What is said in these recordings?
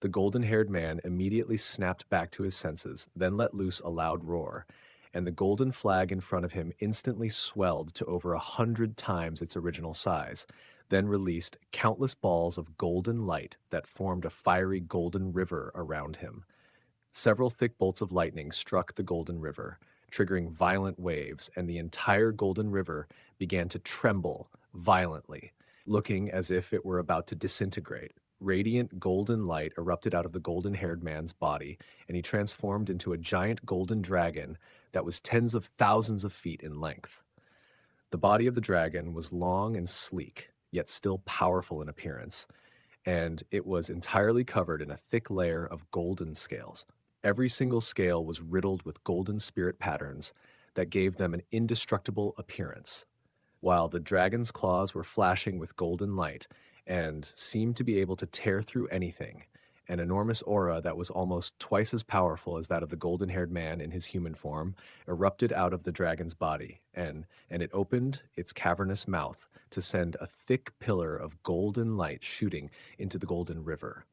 The golden-haired man immediately snapped back to his senses, then let loose a loud roar, and the golden flag in front of him instantly swelled to over 100 times its original size, then released countless balls of golden light that formed a fiery golden river around him. Several thick bolts of lightning struck the golden river, triggering violent waves, and the entire golden river began to tremble violently, looking as if it were about to disintegrate. Radiant golden light erupted out of the golden-haired man's body, and he transformed into a giant golden dragon that was tens of thousands of feet in length. The body of the dragon was long and sleek, yet still powerful in appearance, and it was entirely covered in a thick layer of golden scales. Every single scale was riddled with golden spirit patterns that gave them an indestructible appearance, while the dragon's claws were flashing with golden light and seemed to be able to tear through anything. An enormous aura that was almost twice as powerful as that of the golden-haired man in his human form erupted out of the dragon's body, and it opened its cavernous mouth to send a thick pillar of golden light shooting into the golden river.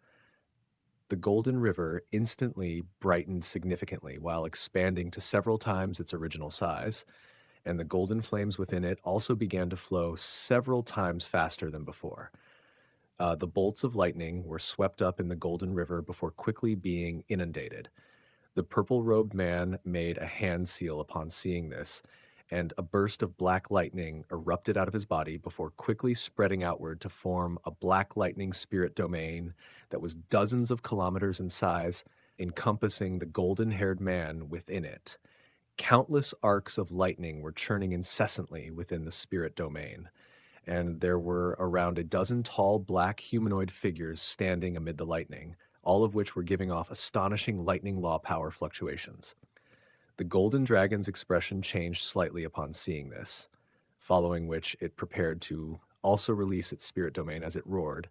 The golden river instantly brightened significantly while expanding to several times its original size, and the golden flames within it also began to flow several times faster than before. The bolts of lightning were swept up in the golden river before quickly being inundated. The purple-robed man made a hand seal upon seeing this, and a burst of black lightning erupted out of his body before quickly spreading outward to form a black lightning spirit domain that was dozens of kilometers in size, encompassing the golden-haired man within it. Countless arcs of lightning were churning incessantly within the spirit domain, and there were around a dozen tall black humanoid figures standing amid the lightning, all of which were giving off astonishing lightning law power fluctuations. The golden dragon's expression changed slightly upon seeing this, following which it prepared to also release its spirit domain as it roared.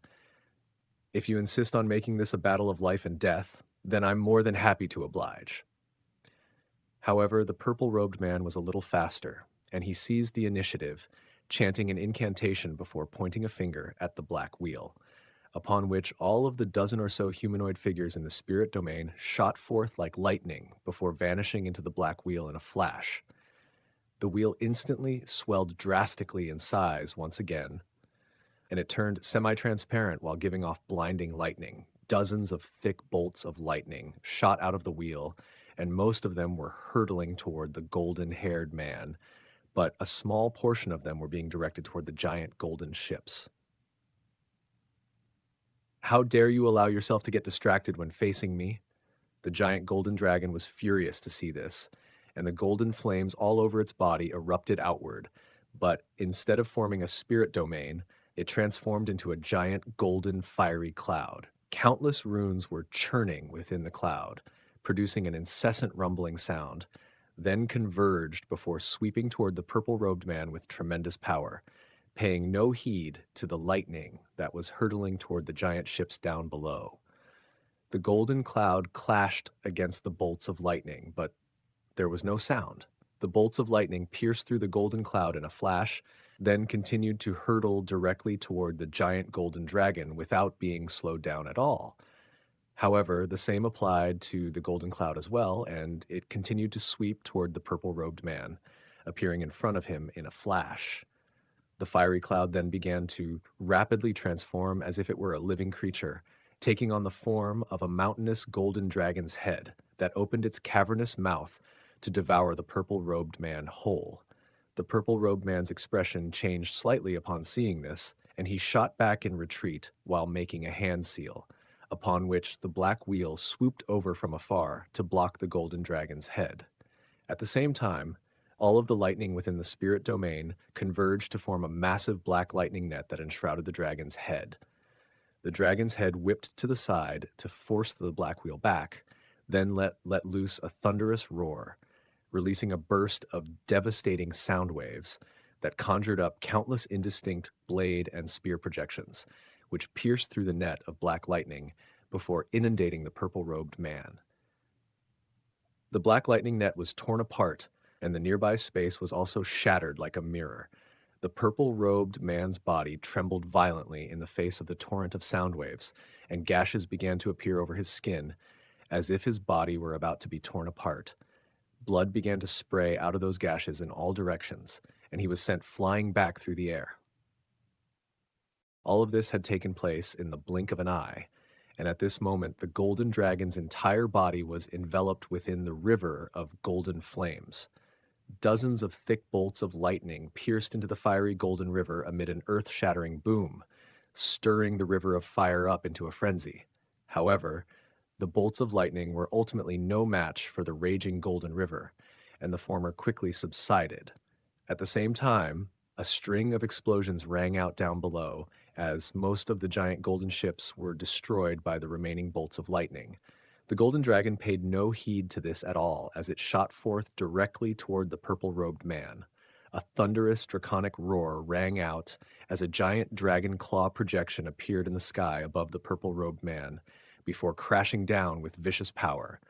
"If you insist on making this a battle of life and death, then I'm more than happy to oblige." However, the purple-robed man was a little faster, and he seized the initiative, chanting an incantation before pointing a finger at the black wheel, upon which all of the dozen or so humanoid figures in the spirit domain shot forth like lightning before vanishing into the black wheel in a flash. The wheel instantly swelled drastically in size once again, and it turned semi-transparent while giving off blinding lightning. Dozens of thick bolts of lightning shot out of the wheel, and most of them were hurtling toward the golden-haired man, but a small portion of them were being directed toward the giant golden ships. "How dare you allow yourself to get distracted when facing me?" The giant golden dragon was furious to see this, and the golden flames all over its body erupted outward, but instead of forming a spirit domain, it transformed into a giant golden fiery cloud. Countless runes were churning within the cloud, producing an incessant rumbling sound, then converged before sweeping toward the purple-robed man with tremendous power, paying no heed to the lightning that was hurtling toward the giant ships down below. The golden cloud clashed against the bolts of lightning, but there was no sound. The bolts of lightning pierced through the golden cloud in a flash, then continued to hurtle directly toward the giant golden dragon without being slowed down at all. However, the same applied to the golden cloud as well, and it continued to sweep toward the purple-robed man, appearing in front of him in a flash. The fiery cloud then began to rapidly transform as if it were a living creature, taking on the form of a mountainous golden dragon's head that opened its cavernous mouth to devour the purple-robed man whole. The purple-robed man's expression changed slightly upon seeing this, and he shot back in retreat while making a hand seal, upon which the black wheel swooped over from afar to block the golden dragon's head. At the same time, all of the lightning within the spirit domain converged to form a massive black lightning net that enshrouded the dragon's head. The dragon's head whipped to the side to force the black wheel back, then let loose a thunderous roar, releasing a burst of devastating sound waves that conjured up countless indistinct blade and spear projections, which pierced through the net of black lightning before inundating the purple-robed man. The black lightning net was torn apart, and the nearby space was also shattered like a mirror. The purple-robed man's body trembled violently in the face of the torrent of sound waves, and gashes began to appear over his skin, as if his body were about to be torn apart. Blood began to spray out of those gashes in all directions, and he was sent flying back through the air. All of this had taken place in the blink of an eye, and at this moment the golden dragon's entire body was enveloped within the river of golden flames. Dozens of thick bolts of lightning pierced into the fiery golden river amid an earth-shattering boom, stirring the river of fire up into a frenzy. However, the bolts of lightning were ultimately no match for the raging golden river, and the former quickly subsided. At the same time, a string of explosions rang out down below, as most of the giant golden ships were destroyed by the remaining bolts of lightning. The golden dragon paid no heed to this at all as it shot forth directly toward the purple-robed man. A thunderous draconic roar rang out as a giant dragon claw projection appeared in the sky above the purple-robed man, before crashing down with vicious power.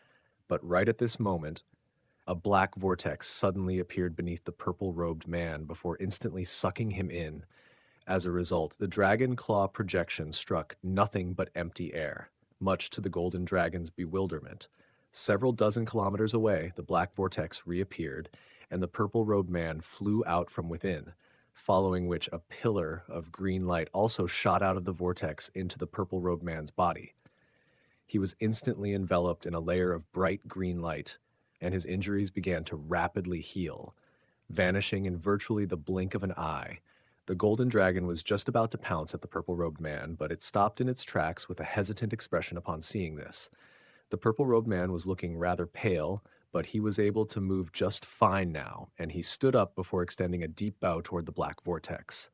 But right at this moment, a black vortex suddenly appeared beneath the purple-robed man before instantly sucking him in. As a result, the dragon claw projection struck nothing but empty air, much to the golden dragon's bewilderment. Several dozen kilometers away, the black vortex reappeared, and the purple-robed man flew out from within, following which a pillar of green light also shot out of the vortex into the purple-robed man's body. He was instantly enveloped in a layer of bright green light, and his injuries began to rapidly heal, vanishing in virtually the blink of an eye. The golden dragon was just about to pounce at the purple-robed man, but it stopped in its tracks with a hesitant expression upon seeing this. The purple-robed man was looking rather pale, but he was able to move just fine now, and he stood up before extending a deep bow toward the black vortex.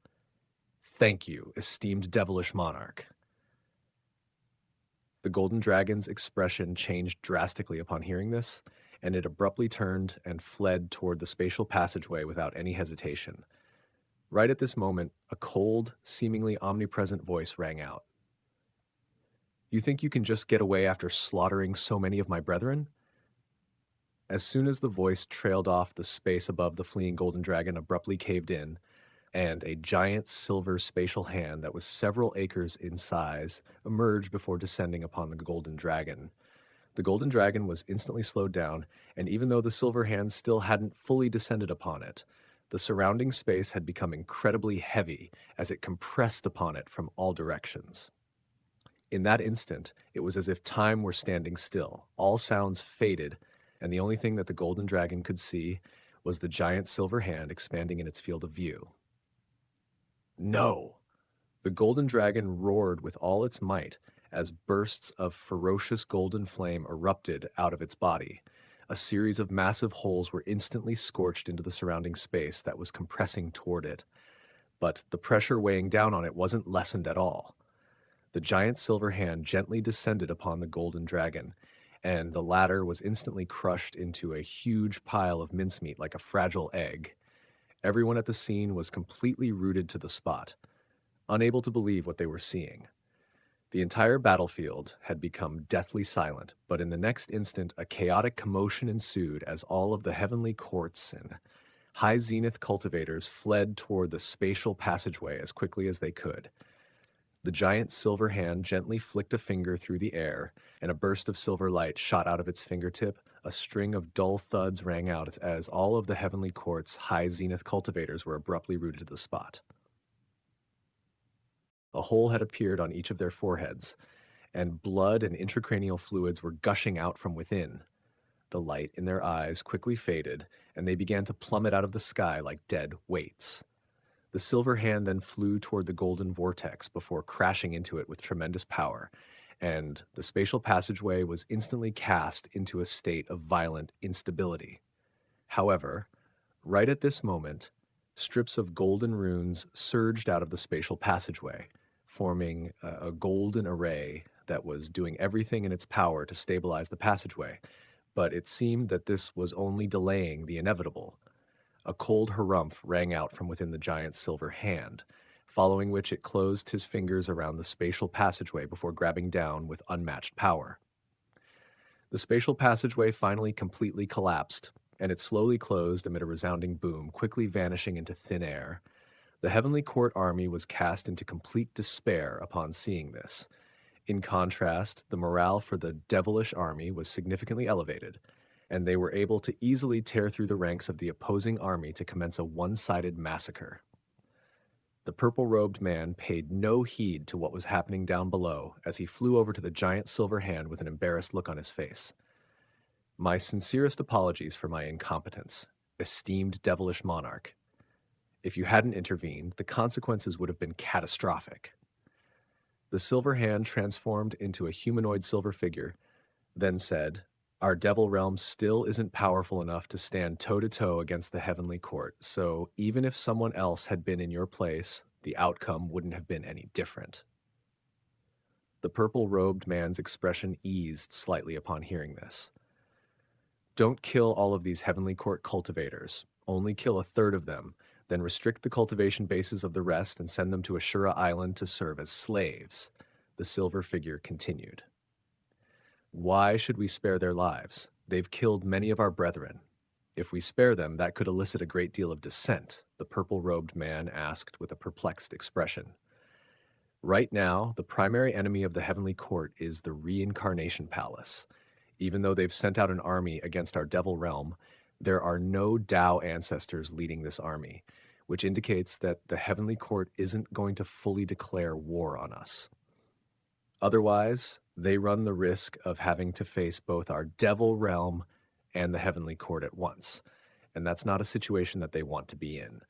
"Thank you, esteemed devilish monarch." The golden dragon's expression changed drastically upon hearing this, and it abruptly turned and fled toward the spatial passageway without any hesitation. Right at this moment, a cold, seemingly omnipresent voice rang out. "You think you can just get away after slaughtering so many of my brethren?" As soon as the voice trailed off, the space above the fleeing golden dragon abruptly caved in, and a giant silver spatial hand that was several acres in size emerged before descending upon the golden dragon. The golden dragon was instantly slowed down, and even though the silver hand still hadn't fully descended upon it, the surrounding space had become incredibly heavy as it compressed upon it from all directions. In that instant, it was as if time were standing still. All sounds faded, and the only thing that the golden dragon could see was the giant silver hand expanding in its field of view. "No!" The golden dragon roared with all its might as bursts of ferocious golden flame erupted out of its body. A series of massive holes were instantly scorched into the surrounding space that was compressing toward it. But the pressure weighing down on it wasn't lessened at all. The giant silver hand gently descended upon the golden dragon, and the latter was instantly crushed into a huge pile of mincemeat like a fragile egg. Everyone at the scene was completely rooted to the spot, unable to believe what they were seeing. The entire battlefield had become deathly silent, but in the next instant a chaotic commotion ensued as all of the heavenly courts and high zenith cultivators fled toward the spatial passageway as quickly as they could. The giant silver hand gently flicked a finger through the air, and a burst of silver light shot out of its fingertip. A string of dull thuds rang out as all of the heavenly court's high zenith cultivators were abruptly rooted to the spot. A hole had appeared on each of their foreheads, and blood and intracranial fluids were gushing out from within. The light in their eyes quickly faded, and they began to plummet out of the sky like dead weights. The silver hand then flew toward the golden vortex before crashing into it with tremendous power, and the spatial passageway was instantly cast into a state of violent instability. However, right at this moment, strips of golden runes surged out of the spatial passageway, forming a golden array that was doing everything in its power to stabilize the passageway. But it seemed that this was only delaying the inevitable. A cold harumph rang out from within the giant's silver hand, following which it closed his fingers around the spatial passageway before grabbing down with unmatched power. The spatial passageway finally completely collapsed, and it slowly closed amid a resounding boom, quickly vanishing into thin air. The Heavenly Court army was cast into complete despair upon seeing this. In contrast, the morale for the devilish army was significantly elevated, and they were able to easily tear through the ranks of the opposing army to commence a one-sided massacre. The purple-robed man paid no heed to what was happening down below as he flew over to the giant silver hand with an embarrassed look on his face. My sincerest apologies for my incompetence, esteemed devilish monarch. If you hadn't intervened, the consequences would have been catastrophic. The silver hand transformed into a humanoid silver figure, then said, "Our devil realm still isn't powerful enough to stand toe-to-toe against the heavenly court, so even if someone else had been in your place, the outcome wouldn't have been any different." The purple-robed man's expression eased slightly upon hearing this. "Don't kill all of these heavenly court cultivators. Only kill a third of them, then restrict the cultivation bases of the rest and send them to Ashura Island to serve as slaves," the silver figure continued. "Why should we spare their lives? They've killed many of our brethren. If we spare them, that could elicit a great deal of dissent," the purple-robed man asked with a perplexed expression. "Right now, the primary enemy of the Heavenly Court is the Reincarnation Palace. Even though they've sent out an army against our devil realm, there are no Tao ancestors leading this army, which indicates that the Heavenly Court isn't going to fully declare war on us. Otherwise, they run the risk of having to face both our devil realm and the Heavenly Court at once, and that's not a situation that they want to be in.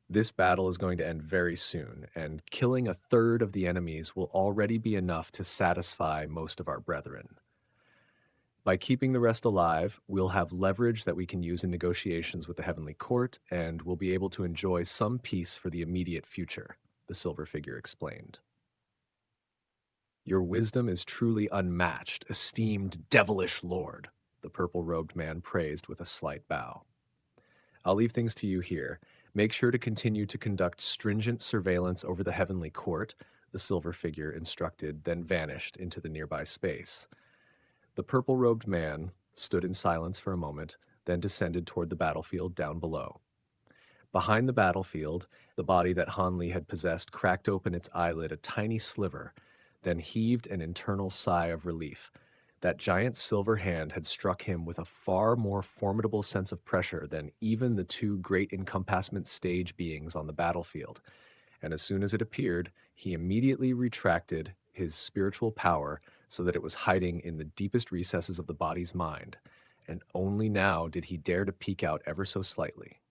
This battle is going to end very soon, and killing a third of the enemies will already be enough to satisfy most of our brethren. By keeping the rest alive, we'll have leverage that we can use in negotiations with the Heavenly Court, and we'll be able to enjoy some peace for the immediate future," the silver figure explained. "Your wisdom is truly unmatched, esteemed devilish lord," the purple-robed man praised with a slight bow. "I'll leave things to you here. Make sure to continue to conduct stringent surveillance over the Heavenly Court," the silver figure instructed, then vanished into the nearby space. The purple-robed man stood in silence for a moment, then descended toward the battlefield down below. Behind the battlefield, the body that Han Li had possessed cracked open its eyelid a tiny sliver, then heaved an internal sigh of relief. That giant silver hand had struck him with a far more formidable sense of pressure than even the two great encompassment stage beings on the battlefield, and as soon as it appeared, he immediately retracted his spiritual power so that it was hiding in the deepest recesses of the body's mind, and only now did he dare to peek out ever so slightly.